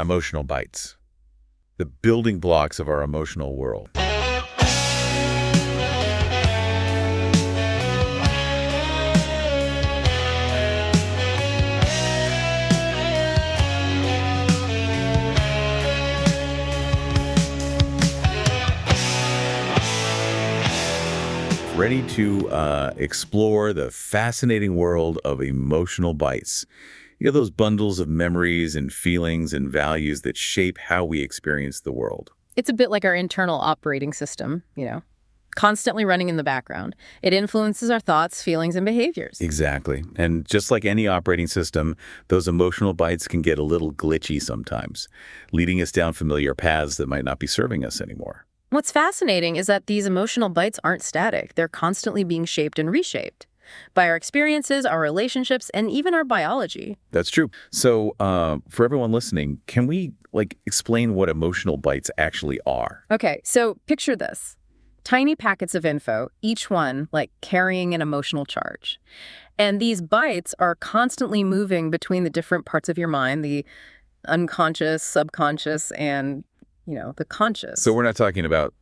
Emotional bytes, the building blocks of our emotional world. Ready to explore the fascinating world of emotional bytes. You know, those bundles of memories and feelings and values that shape how we experience the world. It's a bit like our internal operating system, constantly running in the background. It influences our thoughts, feelings, and behaviors. Exactly. And just like any operating system, those emotional bytes can get a little glitchy sometimes, leading us down familiar paths that might not be serving us anymore. What's fascinating is that these emotional bytes aren't static. They're constantly being shaped and reshaped by our experiences, our relationships, and even our biology. That's true. So for everyone listening, can we explain what emotional bytes actually are? Okay, so picture this. Tiny packets of info, each one carrying an emotional charge. And these bytes are constantly moving between the different parts of your mind, the unconscious, subconscious, and the conscious. So we're not talking about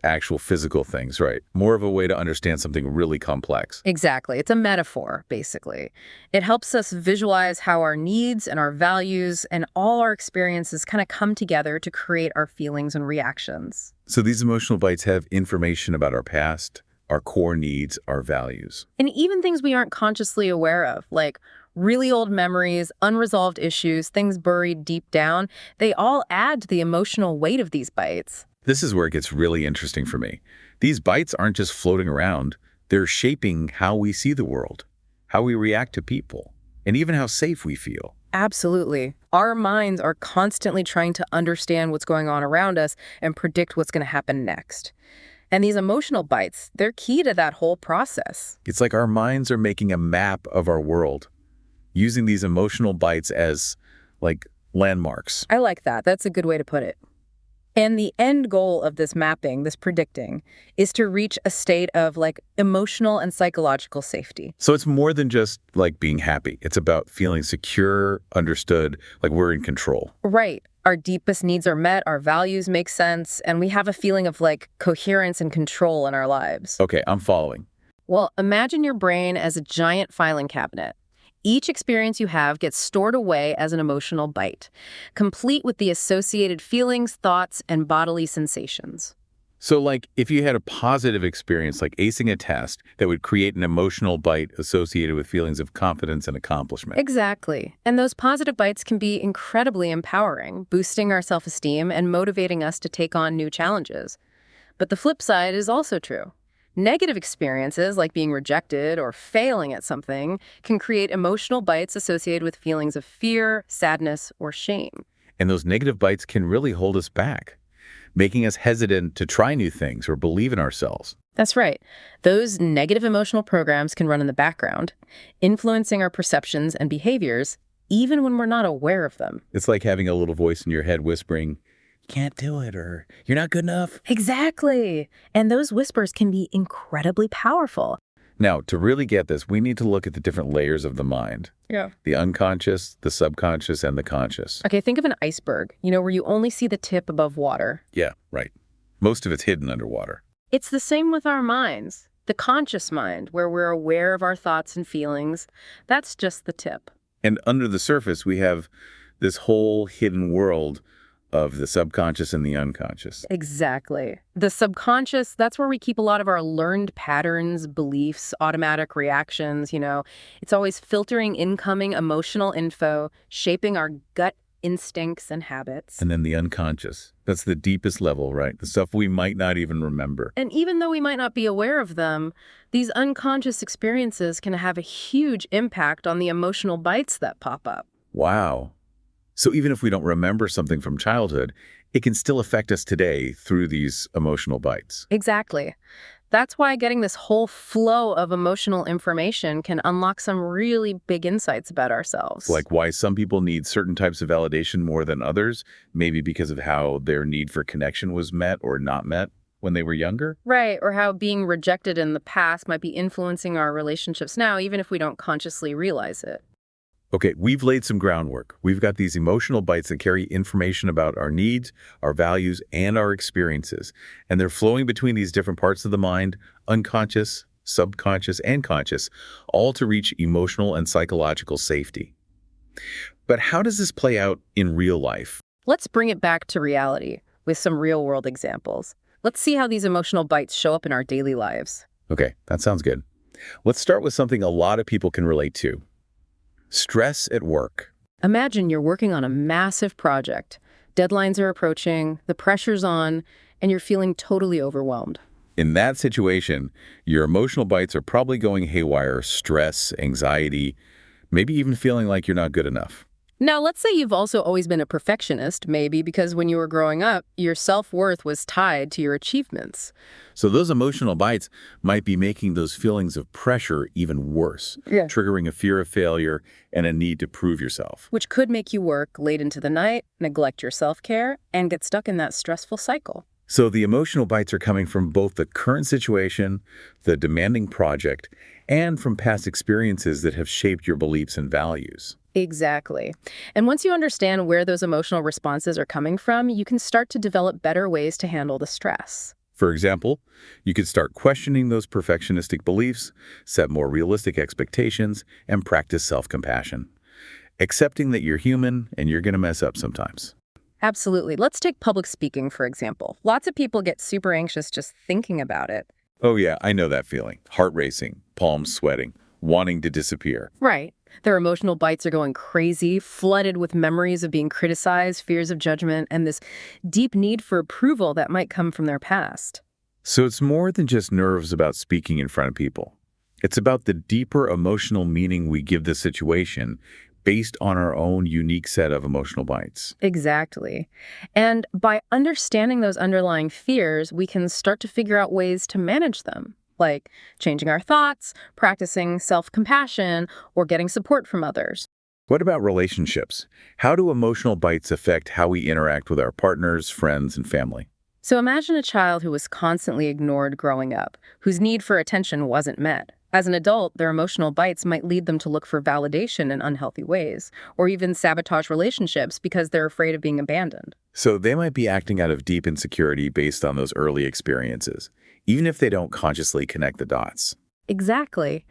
actual physical things, right? More of a way to understand something really complex. Exactly. It's a metaphor, basically. It helps us visualize how our needs and our values and all our experiences kind of come together to create our feelings and reactions. So these emotional bytes have information about our past, our core needs, our values. And even things we aren't consciously aware of, like really old memories, unresolved issues, things buried deep down, they all add to the emotional weight of these bytes. This is where it gets really interesting for me. These bytes aren't just floating around. They're shaping how we see the world, how we react to people, and even how safe we feel. Absolutely. Our minds are constantly trying to understand what's going on around us and predict what's going to happen next. And these emotional bytes, they're key to that whole process. It's like our minds are making a map of our world, using these emotional bytes as landmarks. I like that. That's a good way to put it. And the end goal of this mapping, this predicting, is to reach a state of emotional and psychological safety. So it's more than just being happy. It's about feeling secure, understood, like we're in control. Right. Our deepest needs are met, our values make sense, and we have a feeling of coherence and control in our lives. Okay, I'm following. Well, imagine your brain as a giant filing cabinet. Each experience you have gets stored away as an emotional byte, complete with the associated feelings, thoughts, and bodily sensations. So if you had a positive experience like acing a test, that would create an emotional byte associated with feelings of confidence and accomplishment. Exactly. And those positive bytes can be incredibly empowering, boosting our self-esteem and motivating us to take on new challenges. But the flip side is also true. Negative experiences, like being rejected or failing at something, can create emotional bytes associated with feelings of fear, sadness, or shame. And those negative bytes can really hold us back, making us hesitant to try new things or believe in ourselves. That's right. Those negative emotional programs can run in the background, influencing our perceptions and behaviors, even when we're not aware of them. It's like having a little voice in your head whispering, "You can't do it," or "You're not good enough." Exactly. And those whispers can be incredibly powerful. Now, to really get this, we need to look at the different layers of the mind. Yeah. The unconscious, the subconscious, and the conscious. Okay, think of an iceberg, where you only see the tip above water. Yeah, right. Most of it's hidden underwater. It's the same with our minds. The conscious mind, where we're aware of our thoughts and feelings, that's just the tip. And under the surface, we have this whole hidden world of the subconscious and the unconscious. Exactly. The subconscious, that's where we keep a lot of our learned patterns, beliefs, automatic reactions, It's always filtering incoming emotional info, shaping our gut instincts and habits. And then the unconscious. That's the deepest level, right? The stuff we might not even remember. And even though we might not be aware of them, these unconscious experiences can have a huge impact on the emotional bytes that pop up. Wow. So even if we don't remember something from childhood, it can still affect us today through these emotional bytes. Exactly. That's why getting this whole flow of emotional information can unlock some really big insights about ourselves. Like why some people need certain types of validation more than others, maybe because of how their need for connection was met or not met when they were younger. Right, or how being rejected in the past might be influencing our relationships now, even if we don't consciously realize it. Okay, we've laid some groundwork. We've got these emotional bytes that carry information about our needs, our values, and our experiences. And they're flowing between these different parts of the mind, unconscious, subconscious, and conscious, all to reach emotional and psychological safety. But how does this play out in real life? Let's bring it back to reality with some real-world examples. Let's see how these emotional bytes show up in our daily lives. Okay, that sounds good. Let's start with something a lot of people can relate to. Stress at work. Imagine you're working on a massive project. Deadlines are approaching, the pressure's on, and you're feeling totally overwhelmed. In that situation, your emotional bytes are probably going haywire, stress, anxiety, maybe even feeling like you're not good enough. Now, let's say you've also always been a perfectionist, maybe because when you were growing up, your self-worth was tied to your achievements. So those emotional bytes might be making those feelings of pressure even worse, Yeah. triggering a fear of failure and a need to prove yourself. Which could make you work late into the night, neglect your self-care, and get stuck in that stressful cycle. So the emotional bytes are coming from both the current situation, the demanding project, and from past experiences that have shaped your beliefs and values. Exactly. And once you understand where those emotional responses are coming from, you can start to develop better ways to handle the stress. For example, you could start questioning those perfectionistic beliefs, set more realistic expectations, and practice self-compassion, accepting that you're human and you're going to mess up sometimes. Absolutely. Let's take public speaking, for example. Lots of people get super anxious just thinking about it. Oh yeah, I know that feeling. Heart racing, palms sweating, wanting to disappear. Right. Their emotional bytes are going crazy, flooded with memories of being criticized, fears of judgment, and this deep need for approval that might come from their past. So it's more than just nerves about speaking in front of people. It's about the deeper emotional meaning we give the situation based on our own unique set of emotional bytes. Exactly. And by understanding those underlying fears, we can start to figure out ways to manage them, like changing our thoughts, practicing self-compassion, or getting support from others. What about relationships? How do emotional bytes affect how we interact with our partners, friends, and family? So imagine a child who was constantly ignored growing up, whose need for attention wasn't met. As an adult, their emotional bytes might lead them to look for validation in unhealthy ways, or even sabotage relationships because they're afraid of being abandoned. So they might be acting out of deep insecurity based on those early experiences, even if they don't consciously connect the dots. Exactly.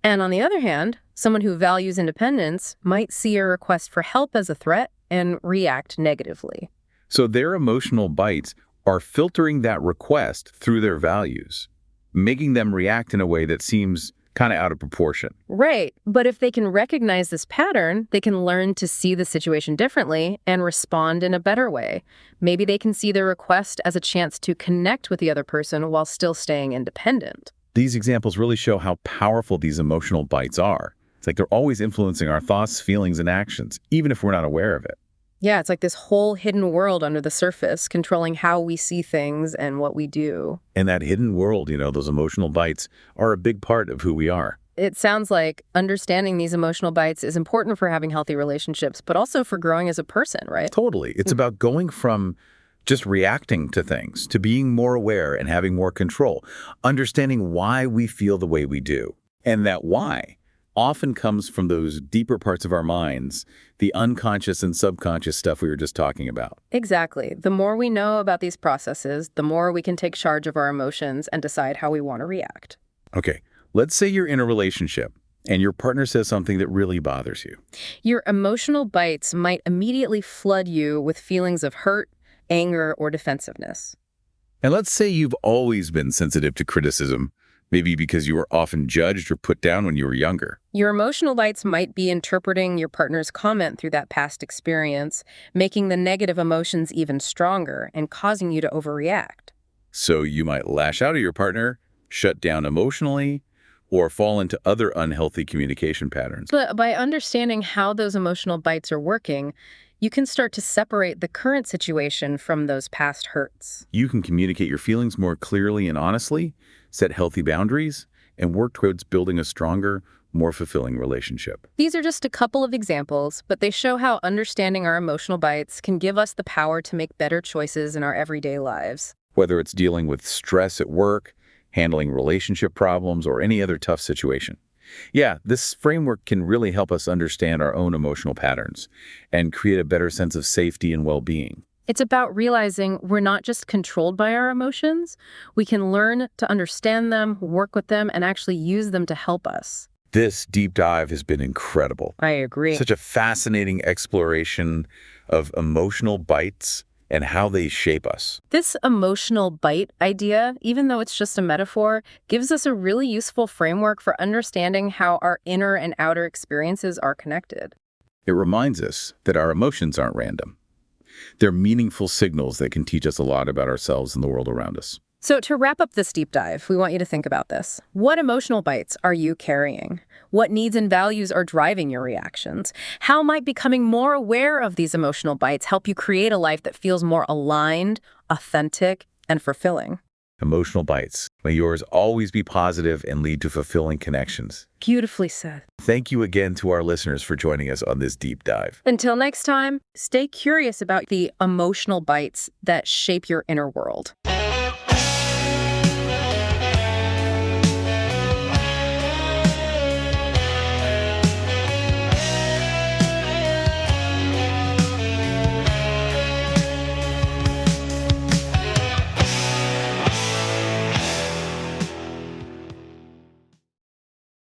And on the other hand, someone who values independence might see a request for help as a threat and react negatively. So their emotional bytes are filtering that request through their values, making them react in a way that seems kind of out of proportion. Right. But if they can recognize this pattern, they can learn to see the situation differently and respond in a better way. Maybe they can see the request as a chance to connect with the other person while still staying independent. These examples really show how powerful these emotional bytes are. It's like they're always influencing our thoughts, feelings, and actions, even if we're not aware of it. Yeah, it's like this whole hidden world under the surface, controlling how we see things and what we do. And that hidden world, those emotional bytes are a big part of who we are. It sounds like understanding these emotional bytes is important for having healthy relationships, but also for growing as a person, right? Totally. It's about going from just reacting to things to being more aware and having more control, understanding why we feel the way we do. And that why often comes from those deeper parts of our minds, the unconscious and subconscious stuff we were just talking about. Exactly. The more we know about these processes, the more we can take charge of our emotions and decide how we want to react. Okay, let's say you're in a relationship and your partner says something that really bothers you. Your emotional bytes might immediately flood you with feelings of hurt, anger, or defensiveness. And let's say you've always been sensitive to criticism, maybe because you were often judged or put down when you were younger. Your emotional bytes might be interpreting your partner's comment through that past experience, making the negative emotions even stronger and causing you to overreact. So you might lash out at your partner, shut down emotionally, or fall into other unhealthy communication patterns. But by understanding how those emotional bytes are working, you can start to separate the current situation from those past hurts. You can communicate your feelings more clearly and honestly, set healthy boundaries, and work towards building a stronger, more fulfilling relationship. These are just a couple of examples, but they show how understanding our emotional bytes can give us the power to make better choices in our everyday lives. Whether it's dealing with stress at work, handling relationship problems, or any other tough situation, Yeah, this framework can really help us understand our own emotional patterns and create a better sense of safety and well-being. It's about realizing we're not just controlled by our emotions. We can learn to understand them, work with them, and actually use them to help us. This deep dive has been incredible. I agree. Such a fascinating exploration of emotional bites and how they shape us. This emotional bite idea, even though it's just a metaphor, gives us a really useful framework for understanding how our inner and outer experiences are connected. It reminds us that our emotions aren't random. They're meaningful signals that can teach us a lot about ourselves and the world around us. So to wrap up this deep dive, we want you to think about this. What emotional bites are you carrying? What needs and values are driving your reactions? How might becoming more aware of these emotional bites help you create a life that feels more aligned, authentic, and fulfilling? Emotional bites. May yours always be positive and lead to fulfilling connections. Beautifully said. Thank you again to our listeners for joining us on this deep dive. Until next time, stay curious about the emotional bites that shape your inner world.